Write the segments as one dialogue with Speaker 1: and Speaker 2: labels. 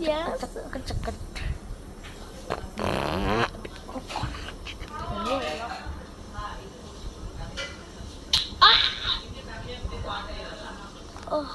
Speaker 1: Yes. Oh.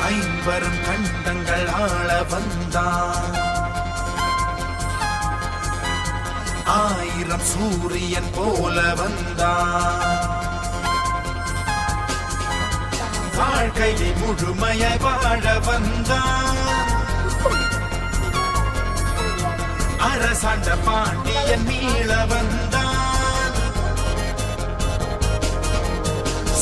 Speaker 2: ஐம்பரும் கண்டங்கள் ஆள வந்தான், ஆயிரம் சூரியன் போல வந்தான், வாழ்க்கையை முழுமையாய் வாழ வந்தான், அரசாண்ட பாண்டியன் மீள வந்தான்,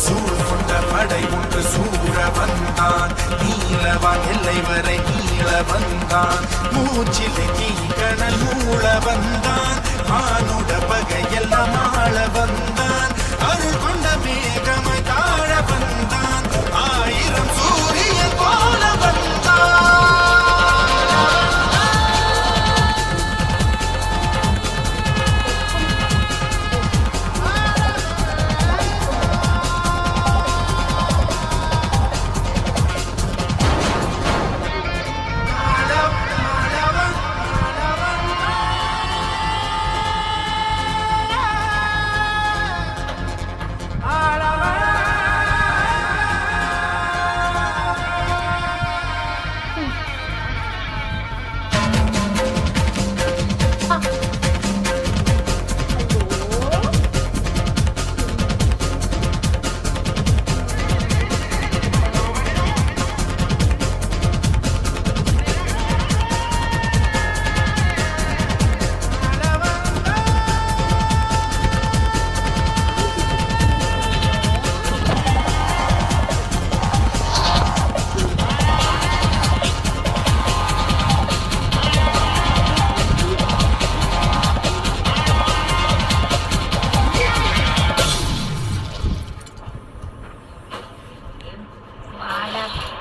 Speaker 2: சூழ் கொண்ட படை ஒன்று சூழ வந்தான், நீலவான் எல்லை வரை நீள வந்தான், மூச்சிலை தீக்கணல் மூள வந்தான், மானுட பகையெல்லாம் ஆள வந்தான், அருள் கொண்ட மேகமாய் தாழ வந்தான், ஆயிரம் சூரியன் போல வந்தான்.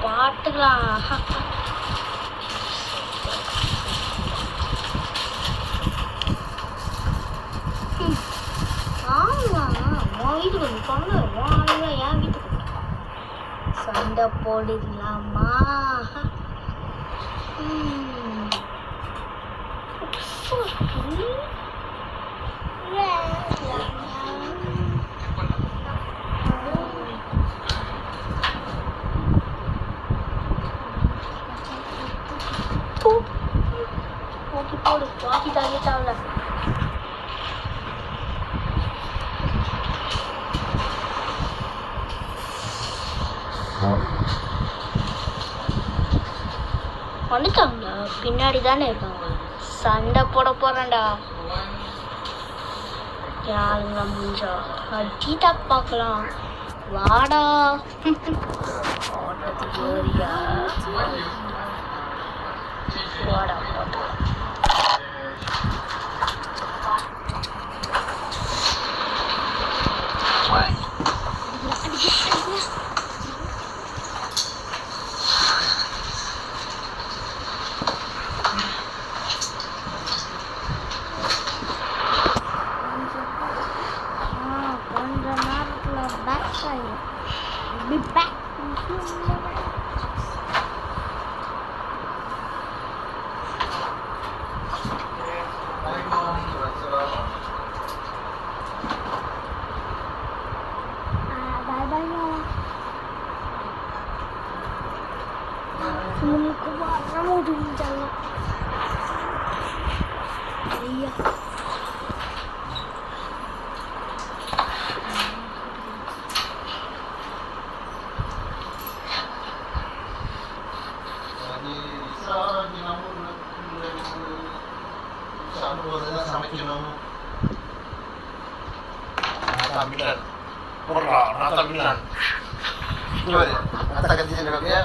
Speaker 1: பாத்துக்கலாம். ஆமா, உன் வீட்டுக்கு வந்து சொன்ன ஆளுங்க என் வீட்டுக்கு சண்டை போடலாமா? Walkie போடு, walkie தாங்கி தாவல. வந்துட்டாங்களா? பின்னாடி தானே இருக்காங்க. சண்டை போட போறேன்டா. யாருங்க முடிஞ்சா அடிட்டா பார்க்கலாம். வாடா ஓட்டத்துக்கு ஏறியா? வாடா ஓட்டலாம். கொஞ்சமா Be back. Bye-bye na. Sumunod ko ba? Ano din dyan? Iya.
Speaker 3: Tampilan pernah tampilan gimana ya? Kata gantinya juga ya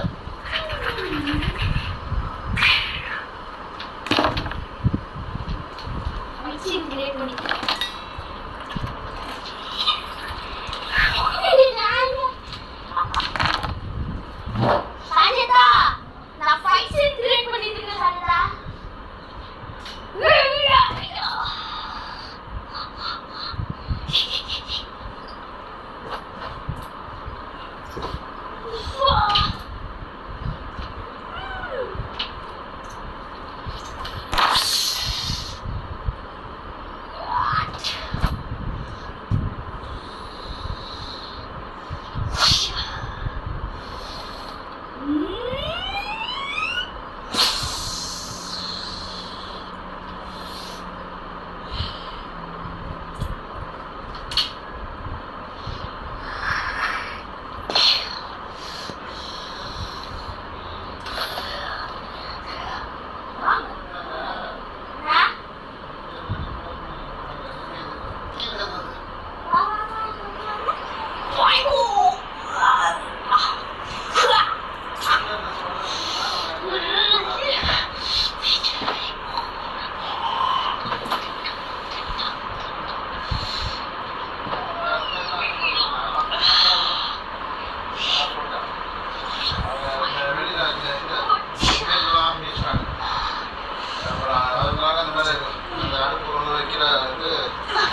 Speaker 1: Mixing grade பண்ணி சாஜதா நான் ஃபைக்ஸிங் கிரியேட் பண்ணிட்டு இருக்கேன் சாஜதா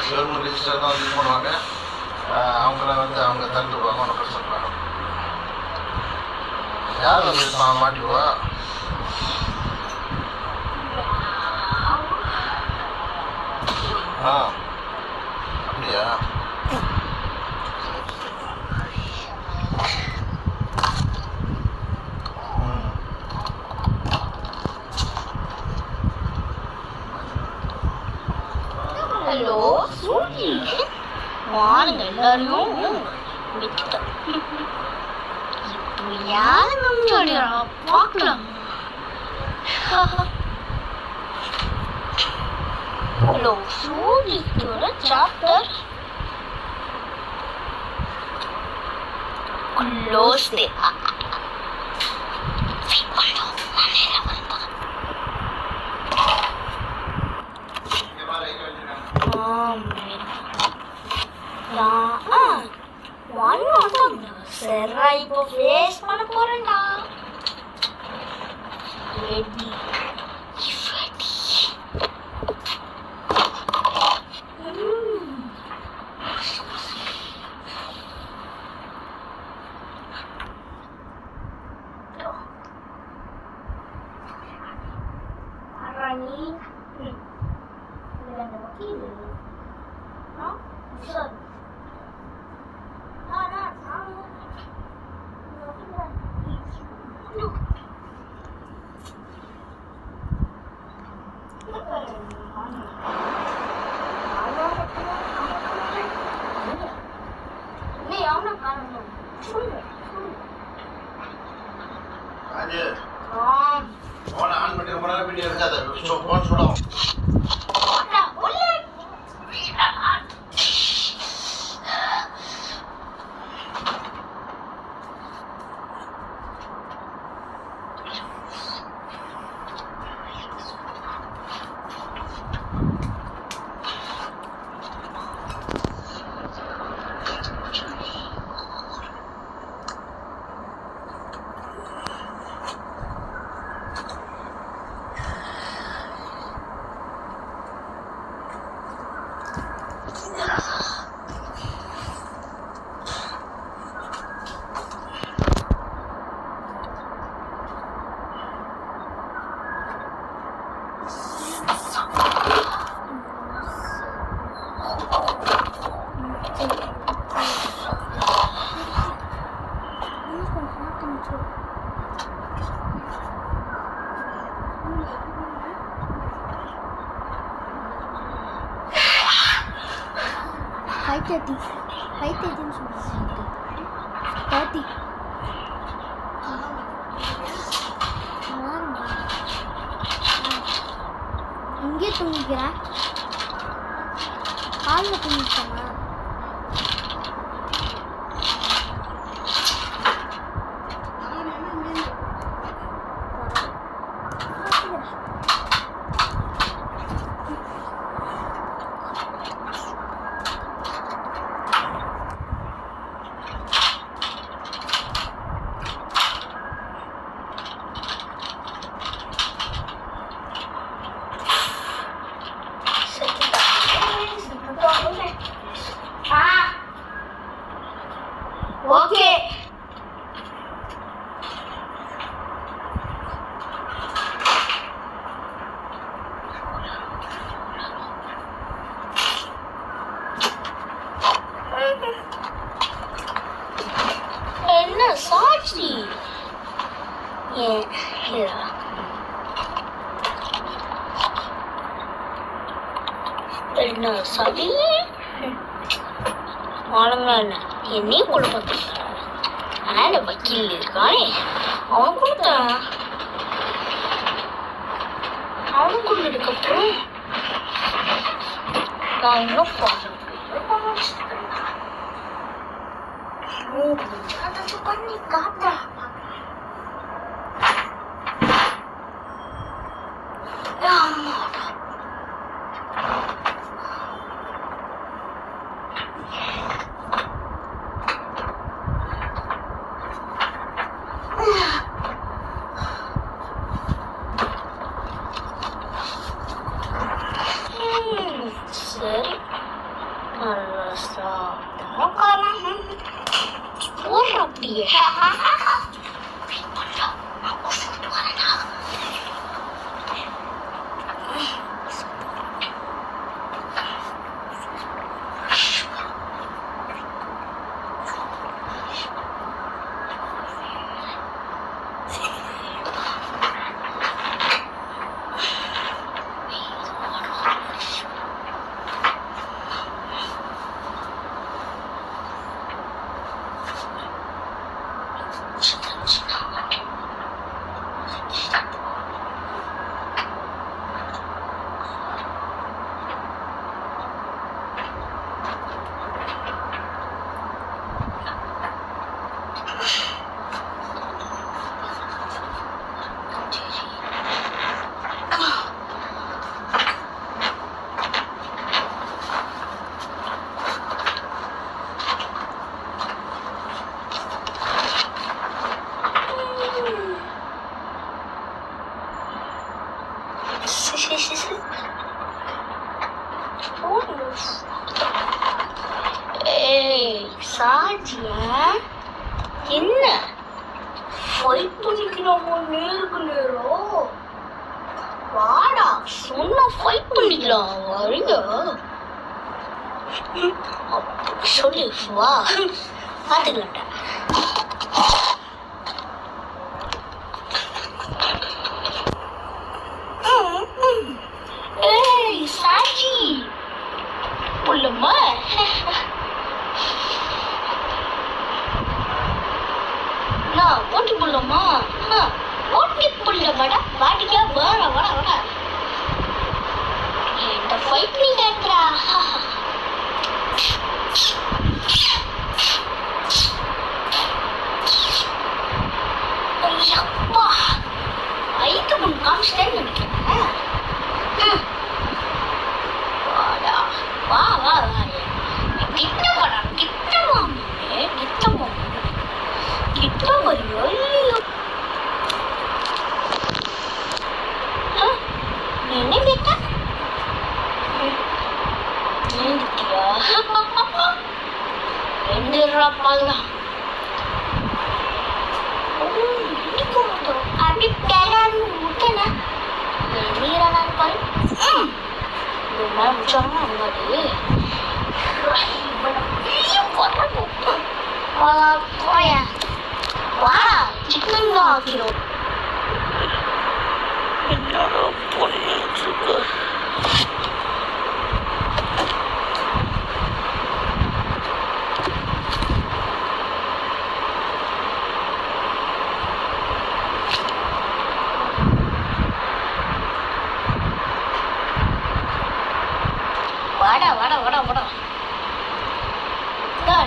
Speaker 3: கவர்மெண்ட் ரிஜிஸ்டர் தான் இது பண்ணுவாங்க. அவங்கள வந்து அவங்க தந்துடுவாங்க. ஒன்றும் பிரச்சனை இல்லை. யார் வந்து மாட்டிடுவா? அப்படியா?
Speaker 1: ஹலோ சூரி, வாருங்க எல்லாரையும் விட்டுட்டேன். இப்போ யார் நம்மளோட பார்க்கலாம். ஹலோ சூரியோட சாப்டர் க்ளோஸ் தி சரி, இப்போ ஃபேஸ் பண்ண போறேன்டா. ரெடி
Speaker 3: ஃபோனை ஆன் பண்ணி ரொம்ப நேரம் வீடியோ இருக்காது. ஃபோன் சுடும்.
Speaker 1: 5:30 5:30 சொன்னாங்க 30 இங்கே தூங்கிக்கிறேன் ஹாலில் தூங்கிட்டேன்னா ஓகே என்ன சாட்சி என்ன சரி ஆளுங்க என்ன என்னையும் கொடுக்க ஆன வக்கீல் இருக்கானே அவன் கொடுத்தான் அவன் கொடுத்ததுக்கப்புறம் நான் இன்னும் பண்ணி காத்தா சரி நல்லா சாப்பிட்டா போடுற அப்படியே சாட்சியா என்ன ஃபைட் பண்ணிக்கிறோமோ நேருக்கு நேரம் வாடா சொன்னா ஃபைட் பண்ணிக்கலாம் வரீங்க சொல்லி வா பார்த்துக்கலாம்டா ஏய் சாட்சி உள்ளம்மா ஓட்டி போடலாமா ஓட்டி போடலமாடா வாடிக்கா வாடா வாடா வாடா என்கிட்ட ஃபைட் பண்ணி கேட்கிறா ஐயப்பா ஐக்கு முன் காமிச்சிட்டேன்னு நினைக்கிறேன் வாடா வா வா வா கிட்ட வாடா கிட்ட வாங்க கிட்ட வாங்க கிட்ட வரையோ இல்லையோ என்ன கேட்ட நீந்திட்டியா ரெண்டு ரூபாய்லாம் அப்படி பேரான்னு முட்டேனா நீரானான்னு பாரு முடிச்சாங்கன்னா முன்னாடி போயா வாடா சிக்கன் தான் ஆக்கிடும் என்னடா பண்ணிட்டு இருக்க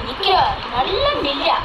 Speaker 1: நிக்கிற நல்ல நில்லையா